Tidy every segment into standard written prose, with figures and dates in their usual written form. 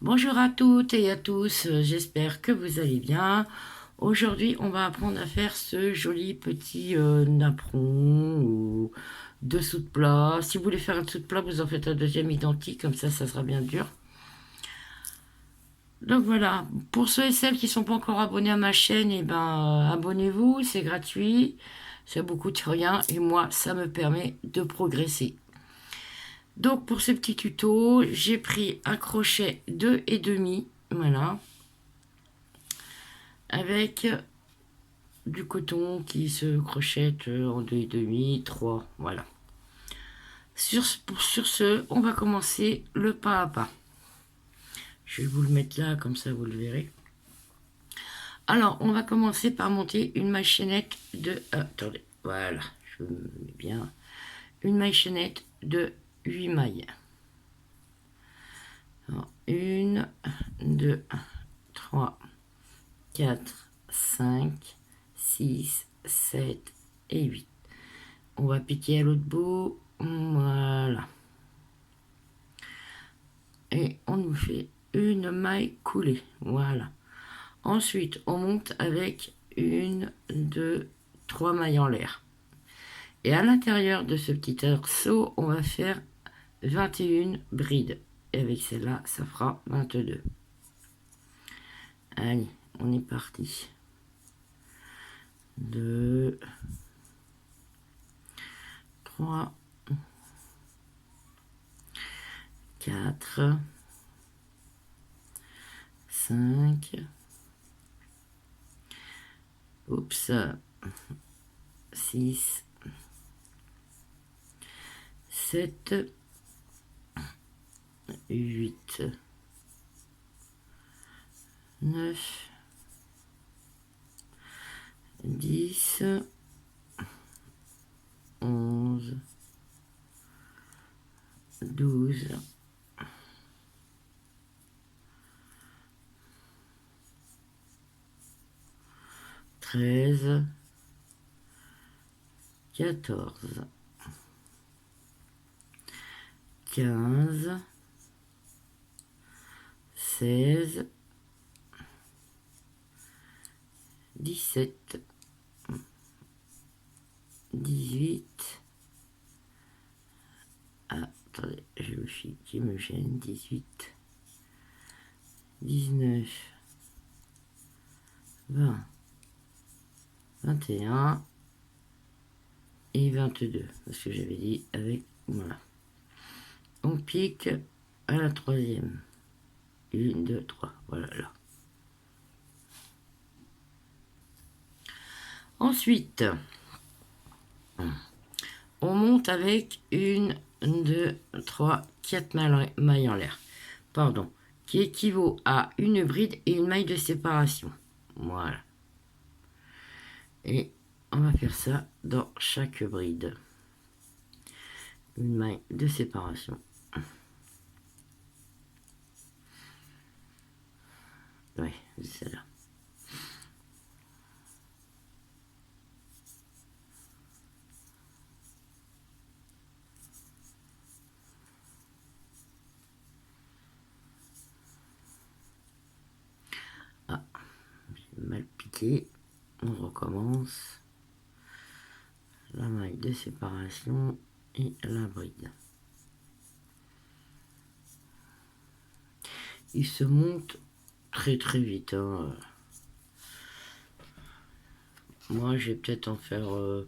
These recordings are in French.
Bonjour à toutes et à tous, j'espère que vous allez bien. Aujourd'hui, on va apprendre à faire ce joli petit napperon ou dessous de plat. Si vous voulez faire un dessous de plat, vous en faites un deuxième identique, comme ça sera bien dur. Donc voilà, pour ceux et celles qui ne sont pas encore abonnés à ma chaîne, eh ben, abonnez-vous, c'est gratuit, ça vous coûte rien et moi, ça me permet de progresser. Donc pour ce petit tuto, j'ai pris un crochet 2,5, voilà, avec du coton qui se crochette en 2,5, 3, voilà. Sur ce, on va commencer le pas à pas. Je vais vous le mettre là, comme ça vous le verrez. Alors, on va commencer par monter une maille chaînette de... attendez, voilà, je me mets bien. Une maille chaînette de 8 mailles. Alors, 1, 2, 3, 4, 5, 6, 7 et 8. On va piquer à l'autre bout. Voilà. Et on nous fait une maille coulée. Voilà. Ensuite, on monte avec 1, 2, 3 mailles en l'air. Et à l'intérieur de ce petit arceau, on va faire 21 brides. Et avec celle-là, ça fera 22. Allez, on est parti. 2, 3, 4, 5, oups, 6, 7, 8, 9, 10, 11, 12, 13, 14, 15, 16, 17, 18, attendez, j'ai le fil qui me gêne, 18, 19, 20, 21 et 22, parce que j'avais dit avec, voilà. On pique à la troisième. 1, 2, 3, voilà là. Ensuite, on monte avec 1, 2, 3, 4 mailles en l'air. Pardon. Qui équivaut à une bride et une maille de séparation. Voilà. Et on va faire ça dans chaque bride. Une maille de séparation. Oui, c'est celle-là. Ah, j'ai mal piqué. On recommence. La maille de séparation et la bride. Il se monte très très vite. Hein. Moi, je vais peut-être en faire... vous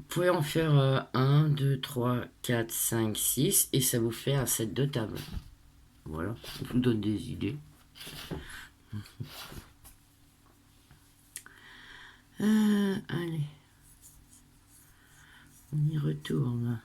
pouvez en faire 1, 2, 3, 4, 5, 6 et ça vous fait un set de table. Voilà, je vous donne des idées. Allez, on y retourne.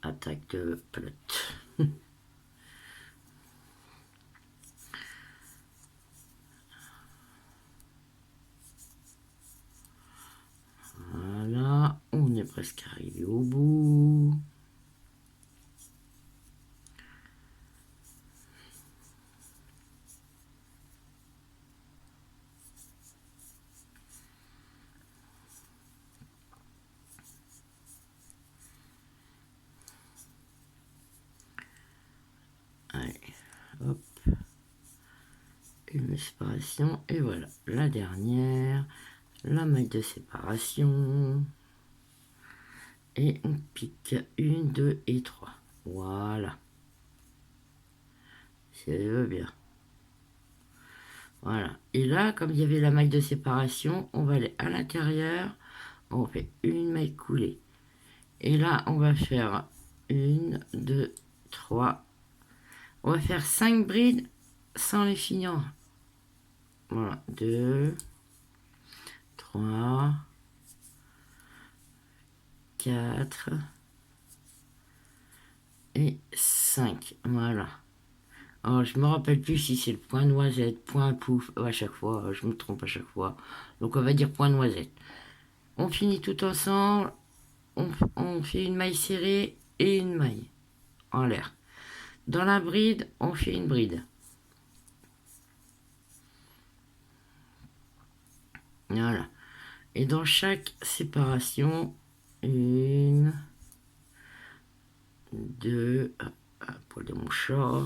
Attaque de pelote. Voilà. presque arrivé au bout. Allez, hop. Une séparation. Et voilà, la dernière. La maille de séparation. Et on pique 1, 2 et 3. Voilà. Si elle veut bien. Voilà. Et là, comme il y avait la maille de séparation, on va aller à l'intérieur. On fait une maille coulée. Et là, on va faire 1, 2, 3. On va faire 5 brides sans les finir. Voilà. 2, 3, 4 et 5. Voilà. Alors, je me rappelle plus si c'est le point noisette, point pouf, à chaque fois, je me trompe à chaque fois. Donc on va dire point noisette. On finit tout ensemble, on fait une maille serrée et une maille en l'air. Dans la bride, on fait une bride. Voilà. Et dans chaque séparation, 1, 2, poil de mon chat,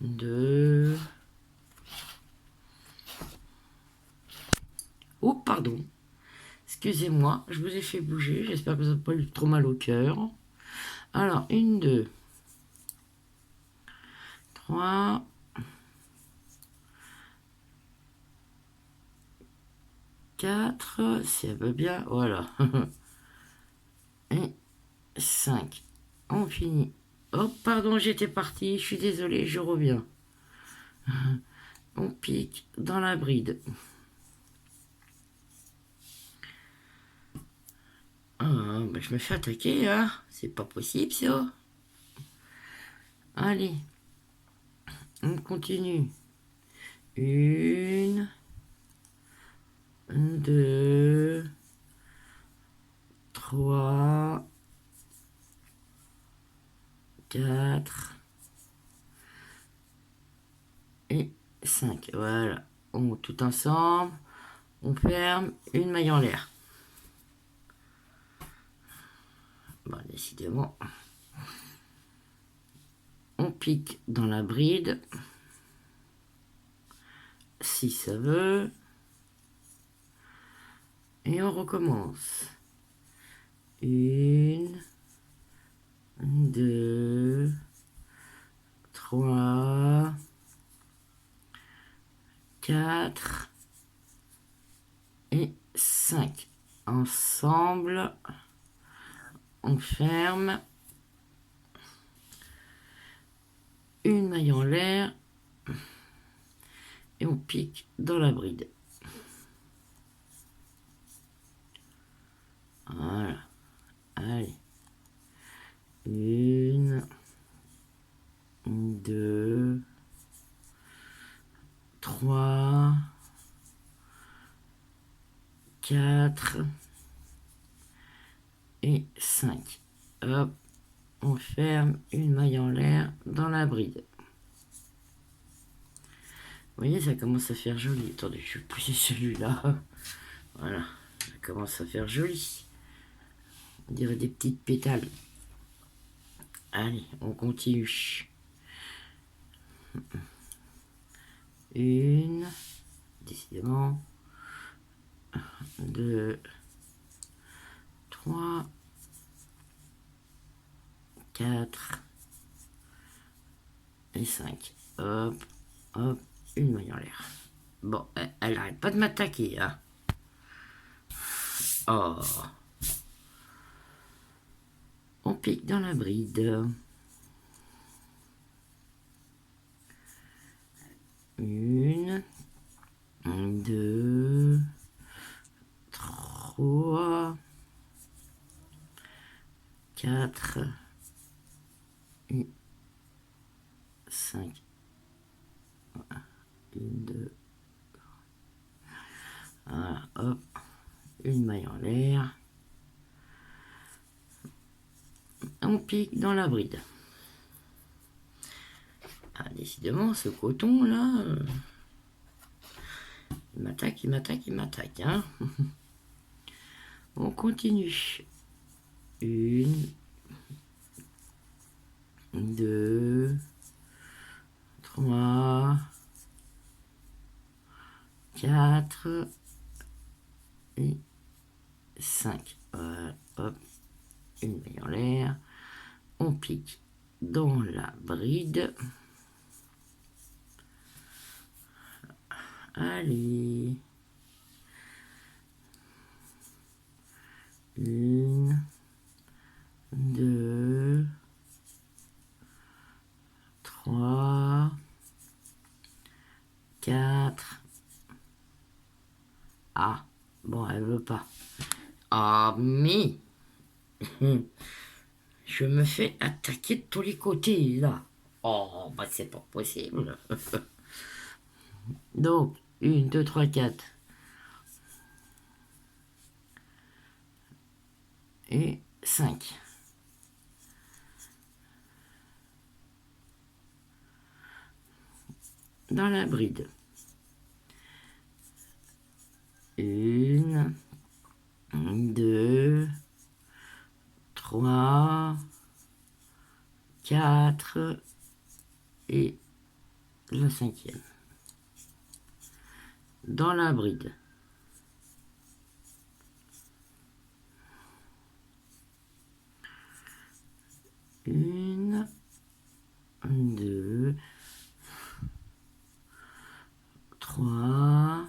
2. Oh, pardon. Excusez-moi, je vous ai fait bouger. J'espère que vous n'avez pas eu trop mal au cœur. Alors, 1, 2, 3, 4, si elle veut bien, voilà. Et 5. On finit. Oh, pardon, j'étais parti. Je suis désolé, je reviens. On pique dans la bride. Ah, bah, je me fais attaquer, hein. C'est pas possible, ça. Allez. On continue. 1, 2, 3, 4 et 5. Voilà. On tout ensemble. On ferme une maille en l'air. Bon, décidément. On pique dans la bride. Si ça veut. Et on recommence. 1, 2, 3, 4 et 5. Ensemble, on ferme une maille en l'air et on pique dans la bride. Voilà. Allez. 1, 2, 3, 4 et 5. Hop, on ferme une maille en l'air dans la bride. Vous voyez, ça commence à faire joli. Attendez, je vais pousser celui-là. Voilà, ça commence à faire joli. On dirait des petites pétales. Allez, on continue. 1, décidément. 2, 3, 4 et 5. Hop, hop, une maille en l'air. Bon, elle n'arrête pas de m'attaquer, hein. Oh. On pique dans la bride. 1, 2, 3, 4 et 5. 1, 2. Voilà, hop. Une maille en l'air. on pique dans la bride. Ah, décidément, ce coton là, il m'attaque, hein. On continue. 1, 2, 3, 4 et 5. Voilà, hop, une maille en l'air. On pique dans la bride. Allez. 1, 2, 3, 4. Ah, bon, elle veut pas. Ah, mais je me fais attaquer de tous les côtés, là. Oh, bah c'est pas possible. Donc, 1, 2, 3, 4. Et 5. Dans la bride. 1, 2, 3, 4 et la 5e. Dans la bride. 1, 2, 3,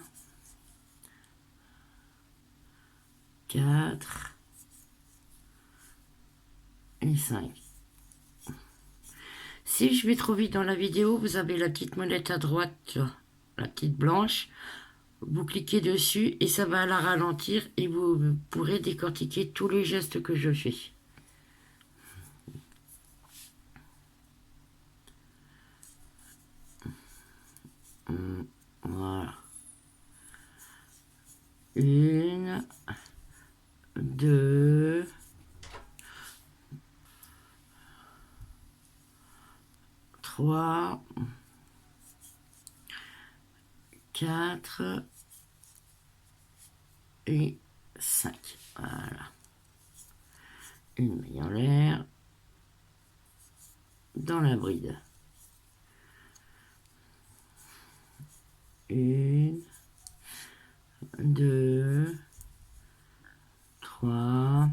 4 et 5. Si je vais trop vite dans la vidéo, vous avez la petite molette à droite, la petite blanche. Vous cliquez dessus et ça va la ralentir et vous pourrez décortiquer tous les gestes que je fais. Voilà. 1, 2, 3, 4 et 5. Voilà. Une maille en l'air dans la bride. 1, 2, 3,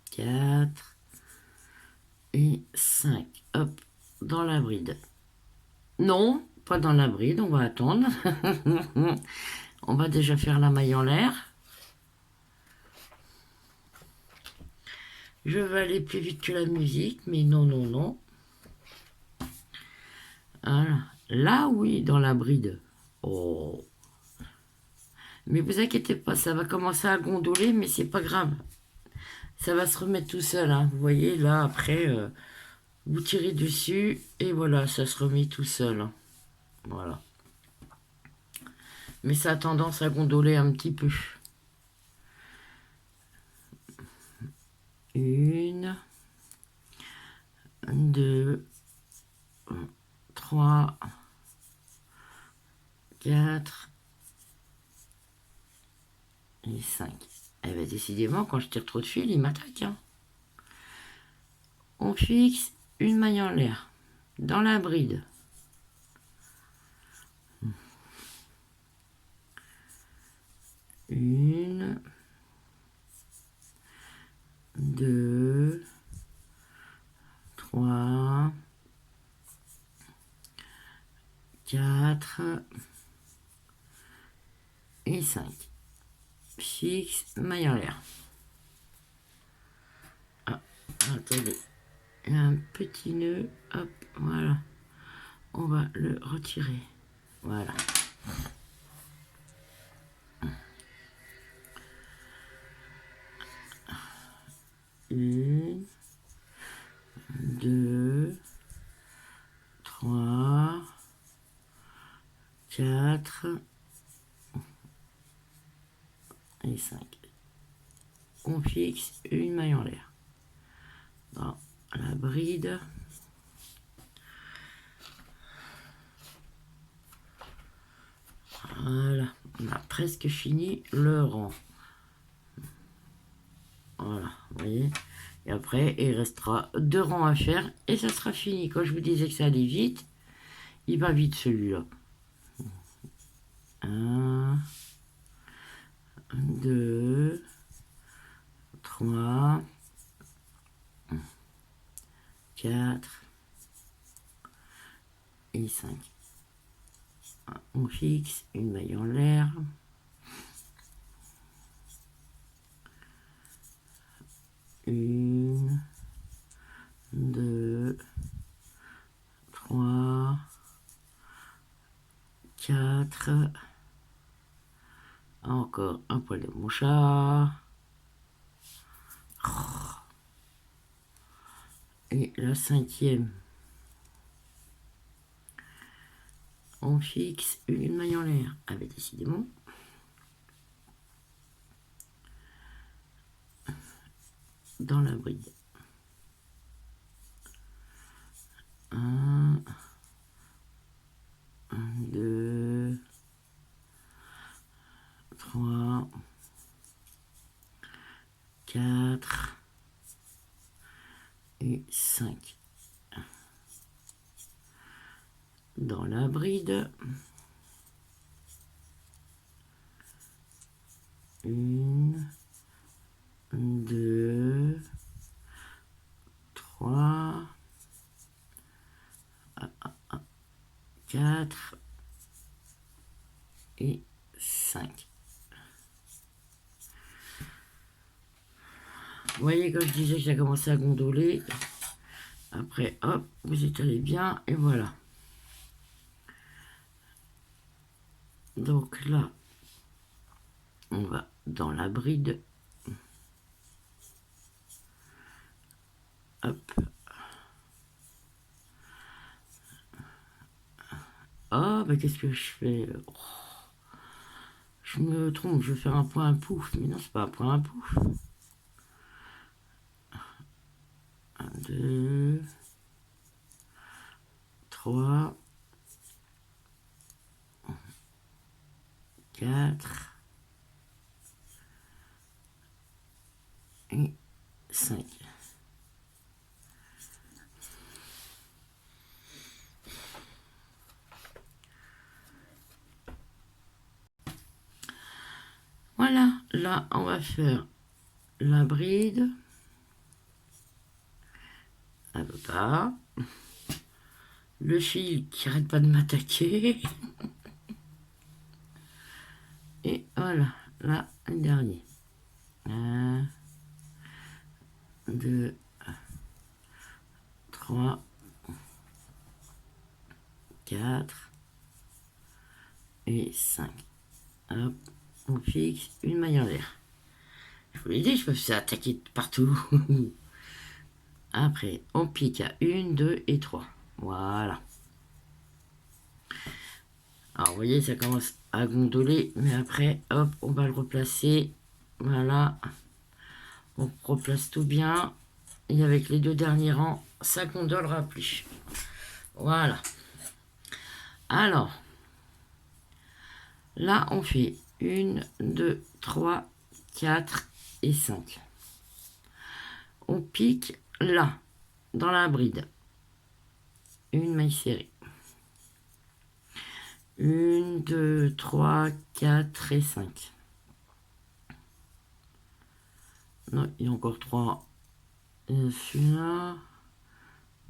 4 et 5. Hop, dans la bride. Non, pas dans la bride, on va attendre. On va déjà faire la maille en l'air. Je vais aller plus vite que la musique, mais non, non, non. Voilà. Là, oui, dans la bride. Oh. Mais vous inquiétez pas, ça va commencer à gondoler, mais c'est pas grave. Ça va se remettre tout seul, hein. Vous voyez, là, après, vous tirez dessus, et voilà, ça se remet tout seul. Hein. Voilà. Mais ça a tendance à gondoler un petit peu. 1, 2, 3, 4 et 5. Eh bien, décidément, quand je tire trop de fil, il m'attaque. Hein. On fixe une maille en l'air dans la bride. 1, 2, 3, 4 et 5. Fixe, maille en l'air. Ah, attendez. Il y a un petit nœud. Hop, voilà. On va le retirer. Voilà. 1, 2, 3, 4 et 5. On fixe une maille en l'air. dans la bride. Voilà, on a presque fini le rang. Voilà, vous voyez. Et après, il restera 2 rangs à faire et ça sera fini. Quand je vous disais que ça allait vite, il va vite celui-là. 1, 2, 3, 4 et 5. On fixe une maille en l'air. Une, 2, 3, 4. Encore un poil de mon chat. Et la 5e. On fixe une maille en l'air. Avec décidément. Dans la bride. 1, 2, 3, 4 et 5. Dans la bride. 1, 2, 3, 4 et 5. Vous voyez, comme je disais que j'ai commencé à gondoler. Après, hop, vous étalez bien et voilà. Donc là, on va dans la bride. Hop. Oh, bah qu'est-ce que je fais? Oh, je me trompe, je vais faire un point à pouf. Mais non, c'est pas un point à pouf. 1, 2, 3, 4 et 5. Voilà, là, on va faire la bride. Un peu pas. Le fil qui arrête pas de m'attaquer. Et voilà, là, le dernier. 1, 2, 3, 4 et 5. Hop, on fixe une maille en l'air. Je vous l'ai dit, je peux faire attaquer partout. Après, on pique à 1, 2 et 3. Voilà. Alors, vous voyez, ça commence à gondoler, mais après, hop, on va le replacer. Voilà. On replace tout bien. Et avec les 2 derniers rangs, ça gondolera plus. Voilà. Alors, là, on fait 1, 2, 3, 4 et 5. On pique là, dans la bride. Une maille serrée. 1, 2, 3, 4 et 5. Non, il y a encore 3. Celui-là.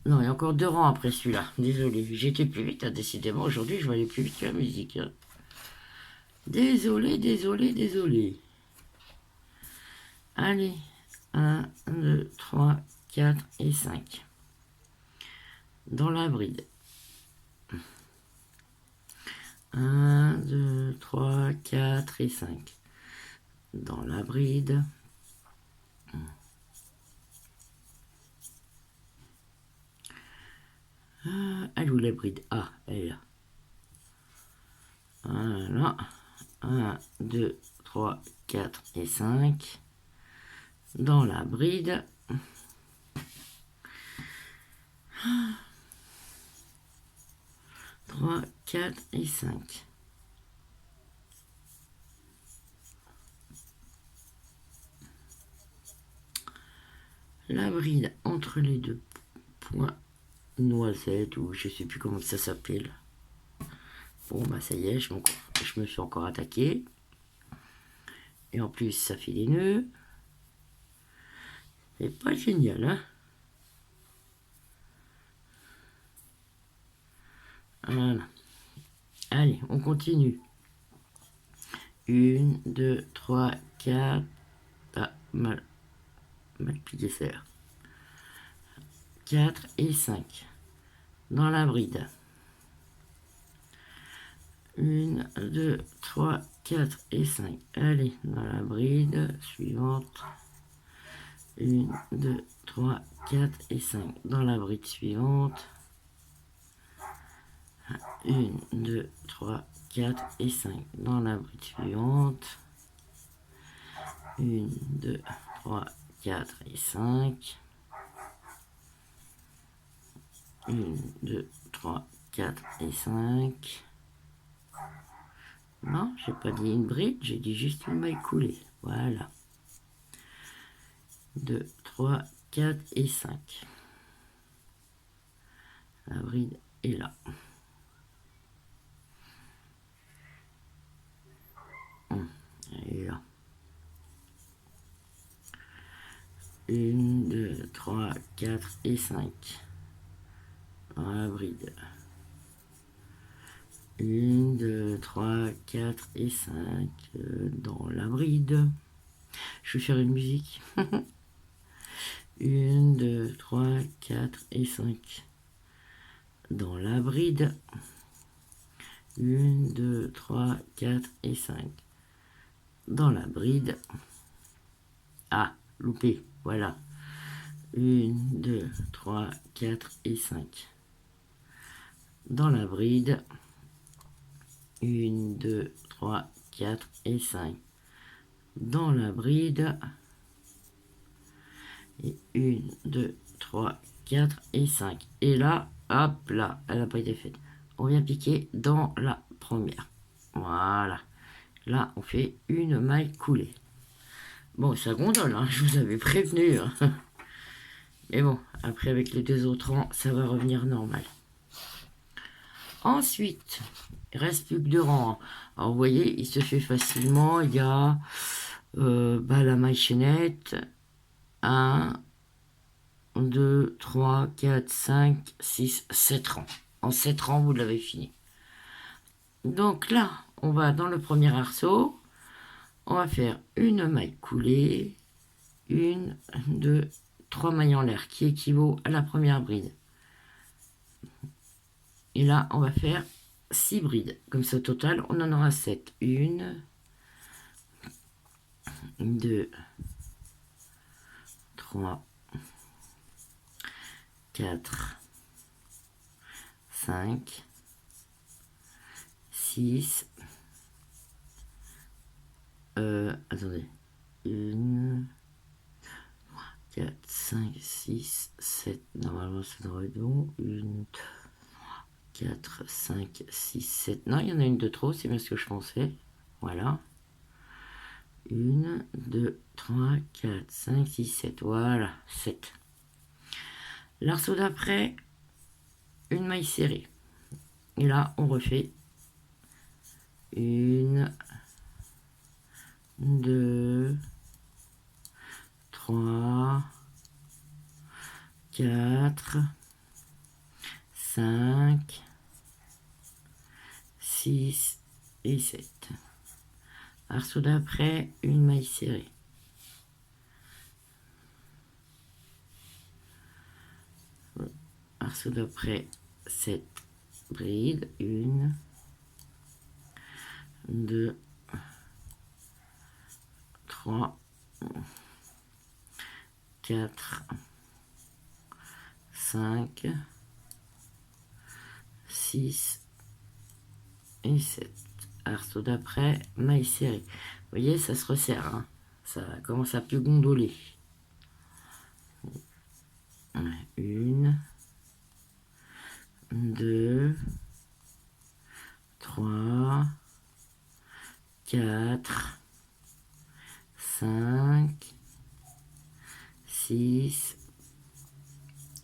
Non, il y a encore 2 rangs après celui-là. Désolé, j'étais plus vite. Hein. Décidément, aujourd'hui, je vais aller plus vite que la musique. Hein. Désolé, désolé, désolé. Allez. 1, 2, 3, 4 et 5. Dans la bride. 1, 2, 3, 4 et 5. Dans la bride. Elle est où la bride? Ah, elle est là. Voilà. 1, 2, 3, 4 et 5. Dans la bride. 3, 4 et 5. La bride entre les deux points noisettes, ou je sais plus comment ça s'appelle. Bon, bah ça y est, je me suis encore attaqué. Et en plus, ça fait des nœuds. C'est pas génial, hein? Voilà. Allez, on continue. 1, 2, 3, 4. Ah, mal plié serre. 4 et 5. Dans la bride. 1, 2, 3, 4 et 5. Allez, dans la bride suivante. 1, 2, 3, 4 et 5. Dans la bride suivante. 1, 2, 3, 4 et 5. Dans la bride suivante. 1, 2, 3, 4 et 5. 1, 2, 3, 4 et 5. Non, j'ai pas dit une bride, j'ai dit juste une maille coulée. Voilà. 2, 3, 4 et 5. La bride est là. Elle est là. 1, 2, 3, 4 et 5. Dans la bride. 1, 2, 3, 4 et 5 dans la bride. Je vais faire une musique. 1, 2, 3, 4 et 5 dans la bride. 1, 2, 3, 4 et 5 dans la bride. Ah, loupé, voilà. 1, 2, 3, 4 et 5 dans la bride. 1, 2, 3, 4 et 5 dans la bride. Et 1, 2, 3, 4 et 5. Et là, hop là, elle n'a pas été faite. On vient piquer dans la première. Voilà. Là, on fait une maille coulée. Bon, ça gondole, hein, je vous avais prévenu. Hein. Mais bon, après, avec les deux autres rangs, ça va revenir normal. Ensuite, il reste plus que 2 rangs. Alors, vous voyez, il se fait facilement. Il y a la maille chaînette. 1, 2, 3, 4, 5, 6, 7 rangs. En 7 rangs, vous l'avez fini. Donc là, on va dans le premier arceau. On va faire une maille coulée. 1, 2, 3 mailles en l'air qui équivaut à la première bride. Et là, on va faire 6 brides. Comme ça, au total, on en aura 7. 1, 2, 3, 4, 5, 6, attendez, 1, 4, 5, 6, 7, normalement ça devrait être bon, 1, 4, 5, 6, 7, non il y en a une de trop, c'est bien ce que je pensais, voilà, 1, 2, 3, 4, 5, 6, 7, voilà, 7. L'arceau d'après, une maille serrée, et là on refait 1, 2, 3, 4, 5, 6 et 7. Arceau d'après, une maille serrée. Arceau d'après, 7 brides. 1, 2, 3, 4, 5, 6 et 7. Arceau d'après, maille serrée. Vous voyez, ça se resserre. Hein. Ça commence à plus gondoler. 1, 2, 3, 4, 5, 6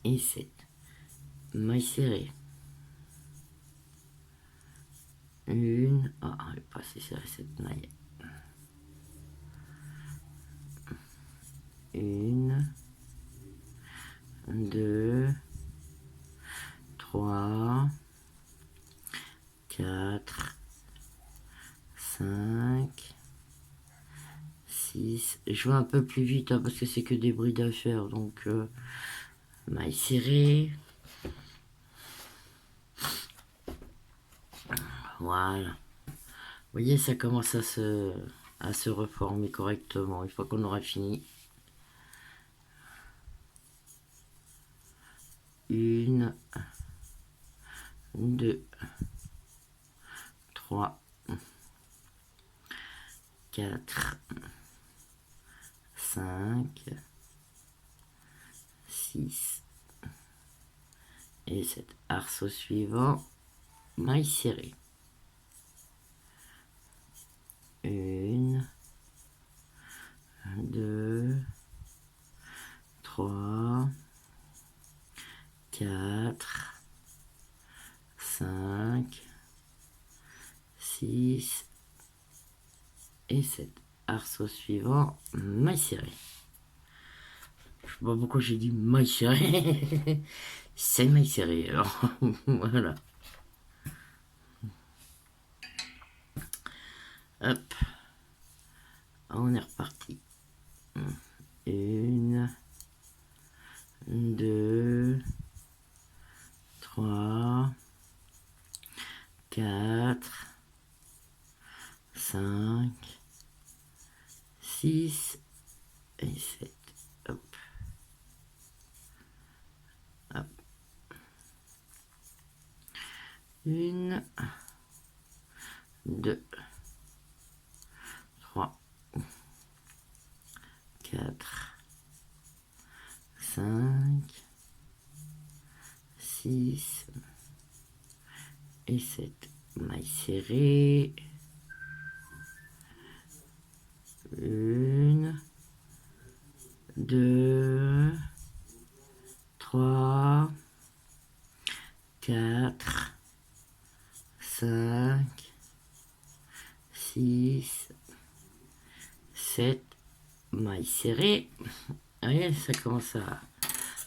et 7. Maille serrée. Une, ah, elle n'est pas assez serrée cette maille. Une, 2, 3, 4, 5, 6. Je vais un peu plus vite hein, parce que c'est que des brides à faire. Donc, maille serrée. Voilà. Vous voyez, ça commence à se reformer correctement. Une fois qu'on aura fini. Une, 2, 3, 4, 5, 6 et 7. Arceau suivant, maille serrée. Une, 2, 3, 4, 5, 6 et 7. Arceau suivant, maille serrée. Je sais pas pourquoi j'ai dit maille serrée. C'est maille serrée alors. Voilà. Hop. On est reparti. Une, 2, 3, 4, 5, 6 et 7. Hop. Hop. Une, 2, 3, 4, 5, 6 et 7. Maille serrée. Une, 2, 3, 4, 5, 6, 7. Maille serrée. Allez, ça commence à...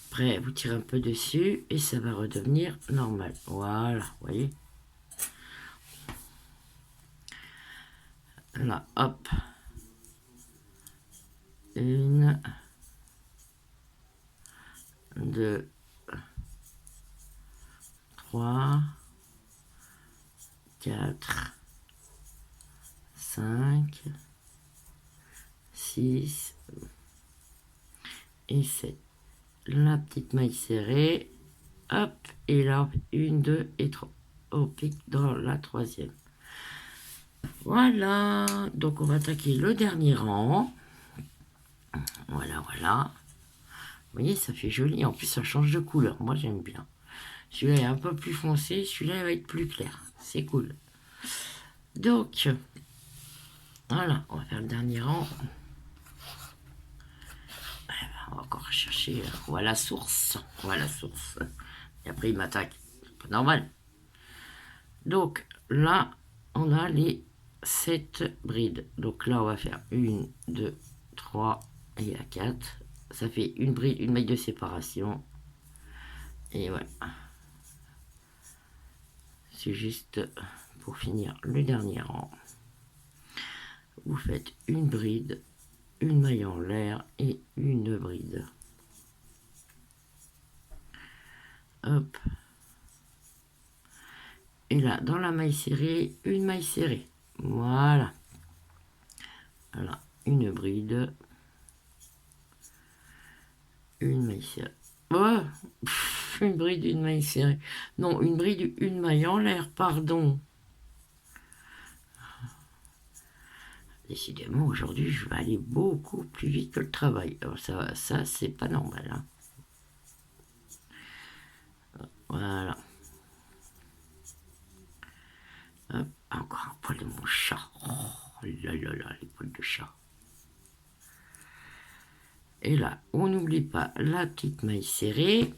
Après, vous tirez un peu dessus et ça va redevenir normal. Voilà, vous voyez. Là, hop. Une, 2, 3, 4, 5, 6 et 7. La petite maille serrée. Hop. Et là, 1, 2 et 3. On pique dans la troisième. Voilà. Donc, on va attaquer le dernier rang. Voilà, voilà. Vous voyez, ça fait joli. En plus, ça change de couleur. Moi, j'aime bien. Celui-là est un peu plus foncé. Celui-là va être plus clair. C'est cool. Donc, voilà. On va faire le dernier rang. On va encore chercher. Voilà la source. Voilà la source. Et après, il m'attaque. C'est pas normal. Donc, là, on a les 7 brides. Donc là, on va faire 1, 2, 3 et la 4. Ça fait une bride, une maille de séparation. Et voilà. C'est juste pour finir le dernier rang. Vous faites une bride, une maille en l'air et une bride. Hop. Et là, dans la maille serrée, une maille serrée. Voilà. Voilà, une bride. Une maille serrée. Oh, une bride, une maille serrée. Non, une bride, une maille en l'air, pardon. Décidément, aujourd'hui, je vais aller beaucoup plus vite que le travail. Alors ça c'est pas normal. Hein. Voilà. Encore un poil de mon chat. Oh là là là, les poils de chat. Et là, on n'oublie pas la petite maille serrée.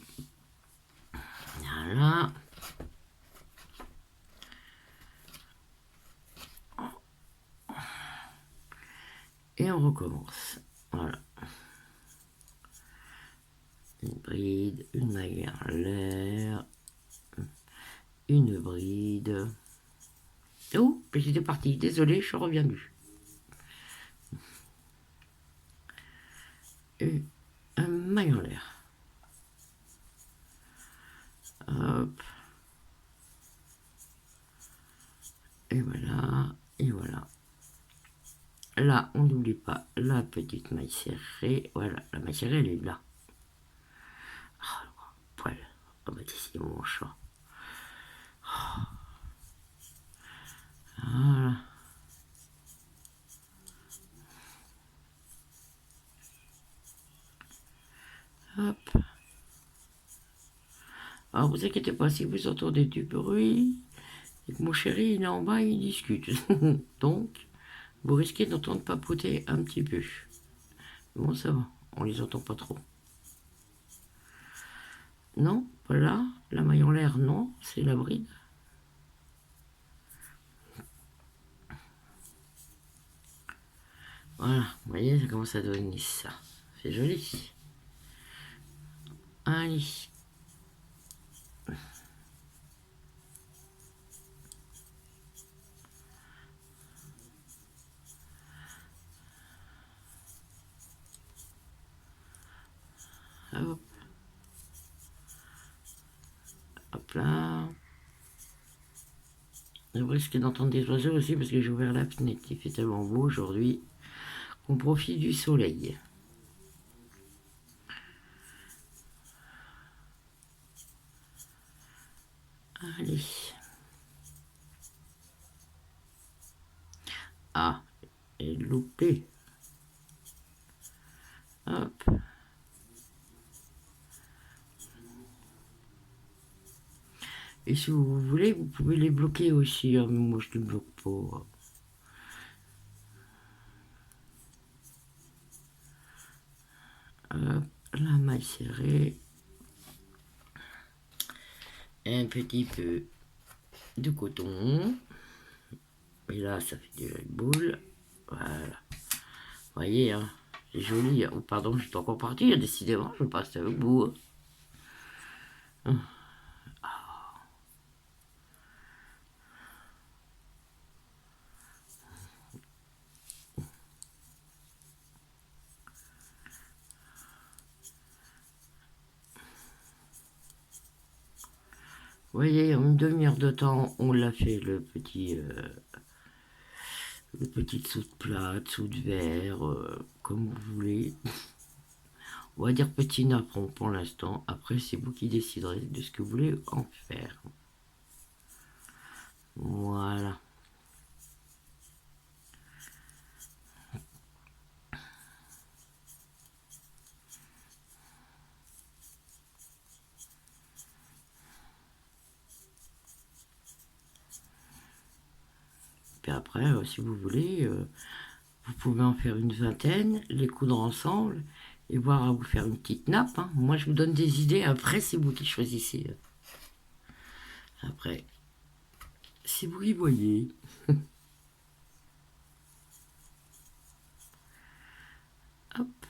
Voilà. Et on recommence. Voilà. Une bride, une maille en l'air, une bride. Oh, j'étais partie. Désolée, je suis revenue. Et un maille en l'air. Hop. Et voilà. Et voilà. Là, on n'oublie pas la petite maille serrée. Voilà, la maille serrée, elle est là. Oh, poil. Oh, bah, c'est mon chat. Oh. Voilà. Hop. Alors, vous inquiétez pas, si vous entendez du bruit, et que mon chéri, il est en bas, il discute. Donc, vous risquez d'entendre papoter un petit peu. Bon, ça va, on les entend pas trop. Non, pas là. La maille en l'air, non, c'est la bride. Voilà, vous voyez, ça commence à donner ça. C'est joli. Allez. Hop. Hop là. Vous risquez d'entendre des oiseaux aussi parce que j'ai ouvert la fenêtre. Il fait tellement beau aujourd'hui qu'on profite du soleil. Allez. Ah, et loupé. Hop. Et si vous voulez, vous pouvez les bloquer aussi. Hein, mais moi, je ne les bloque pas. Hop, la maille serrée. Un petit peu de coton. Et là, ça fait déjà une boule. Voilà. Vous voyez, hein, c'est joli. Oh, pardon, je dois encore partir. Décidément, je passe avec vous. Hein. Vous voyez, en une demi-heure de temps, on l'a fait le petit dessous de plat, dessous de verre, comme vous voulez. On va dire petit napperon pour l'instant. Après, c'est vous qui déciderez de ce que vous voulez en faire. Voilà. Puis après, si vous voulez, vous pouvez en faire une vingtaine, les coudre ensemble et voir à vous faire une petite nappe. Hein. Moi, je vous donne des idées. Après, c'est vous qui choisissez. Après, c'est vous qui voyez. Hop.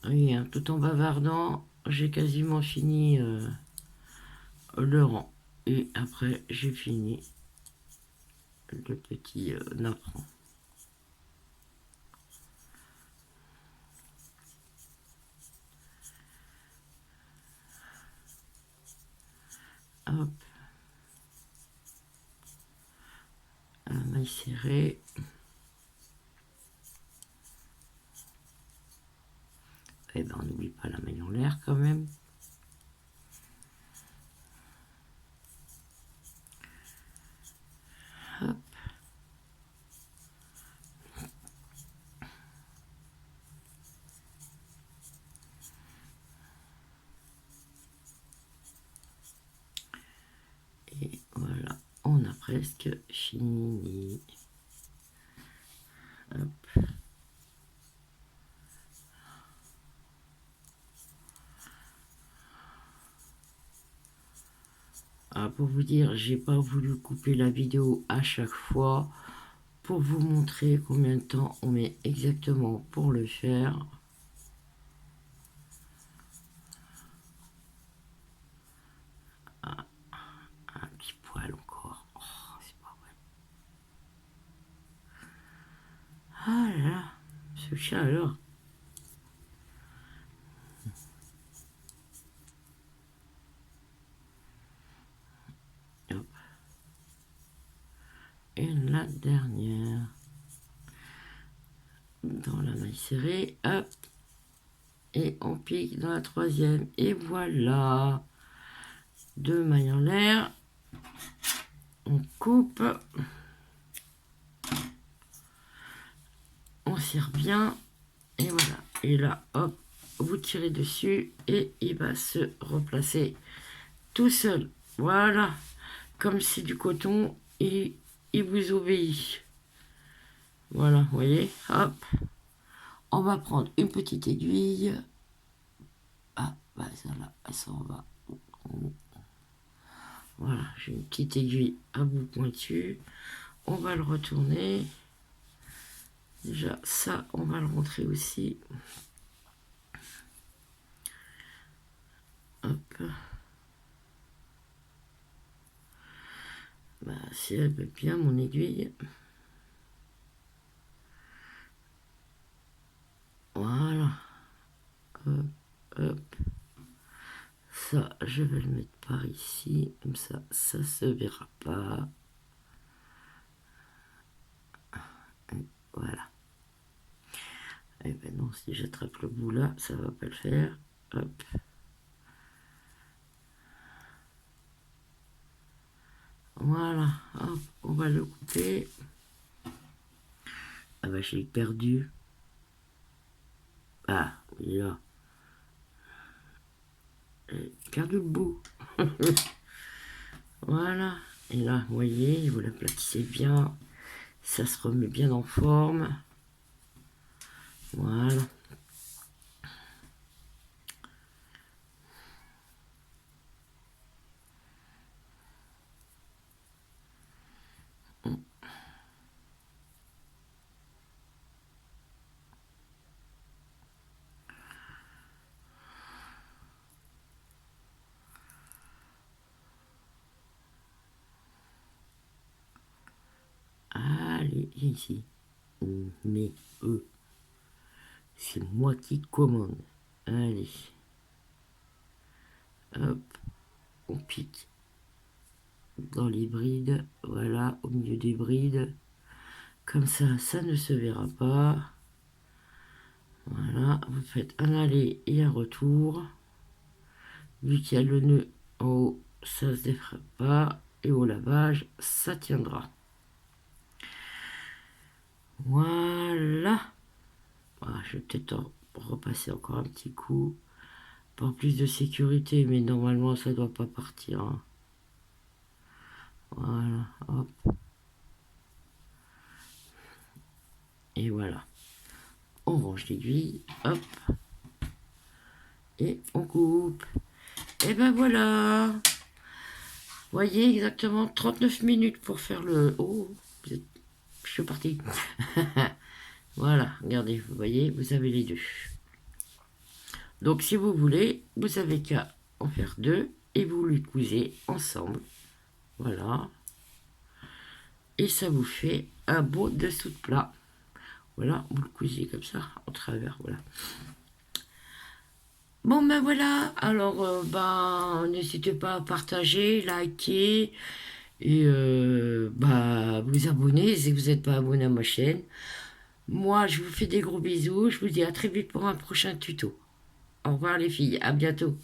Oui, hein, tout en bavardant, j'ai quasiment fini le rang. Et après, j'ai fini le petit napperon. Hop. La maille serrée. Eh ben, on n'oublie pas la maille en l'air quand même. Hop. presque fini. Hop. Ah, pour vous dire, j'ai pas voulu couper la vidéo à chaque fois pour vous montrer combien de temps on met exactement pour le faire. Ah, un petit poil encore. Oh, c'est pas vrai. Ah là là, ce chat alors. Hop. Et la dernière. Dans la maille serrée, hop. Et on pique dans la troisième. Et voilà. 2 mailles en l'air. On coupe. On serre bien. Et voilà. Et là, hop, vous tirez dessus et il va se replacer tout seul. Voilà. Comme c'est du coton, il vous obéit. Voilà, vous voyez, hop. On va prendre une petite aiguille. Ah, bah ça là, ça on va. Voilà, j'ai une petite aiguille à bout pointu. On va le retourner. Déjà, ça, on va le rentrer aussi. Hop. Bah, si elle veut bien, mon aiguille. Voilà. Hop, hop. Ça, je vais le mettre par ici. Comme ça, ça se verra pas. Voilà. Et ben non, si j'attrape le bout là, ça va pas le faire. Hop. Voilà. Hop, on va le couper. Ah bah, j'ai perdu. Ah, il est là. J'ai perdu le bout. Voilà. Et là, vous voyez, vous l'aplatissez bien. Ça se remet bien en forme. Voilà. Allez, ici. Mais eux, c'est moi qui commande. Allez. Hop. On pique dans les brides. Voilà, au milieu des brides. Comme ça ne se verra pas. Voilà, vous faites un aller et un retour. Vu qu'il y a le nœud en haut, ça ne se défera pas. Et au lavage, ça tiendra. Voilà. Ah, je vais peut-être repasser encore un petit coup. Pour plus de sécurité, mais normalement, ça ne doit pas partir. Hein. Voilà, hop. Et voilà. On range l'aiguille, hop. Et on coupe. Et ben voilà. Voyez, exactement 39 minutes pour faire le... Oh, je suis parti. Voilà, regardez, vous voyez, vous avez les deux. Donc, si vous voulez, vous avez qu'à en faire deux et vous les cousez ensemble. Voilà. Et ça vous fait un beau dessous de plat. Voilà, vous le cousez comme ça, en travers, voilà. Bon, ben voilà. Alors, n'hésitez pas à partager, liker et vous abonner si vous n'êtes pas abonné à ma chaîne. Moi, je vous fais des gros bisous. Je vous dis à très vite pour un prochain tuto. Au revoir les filles, à bientôt.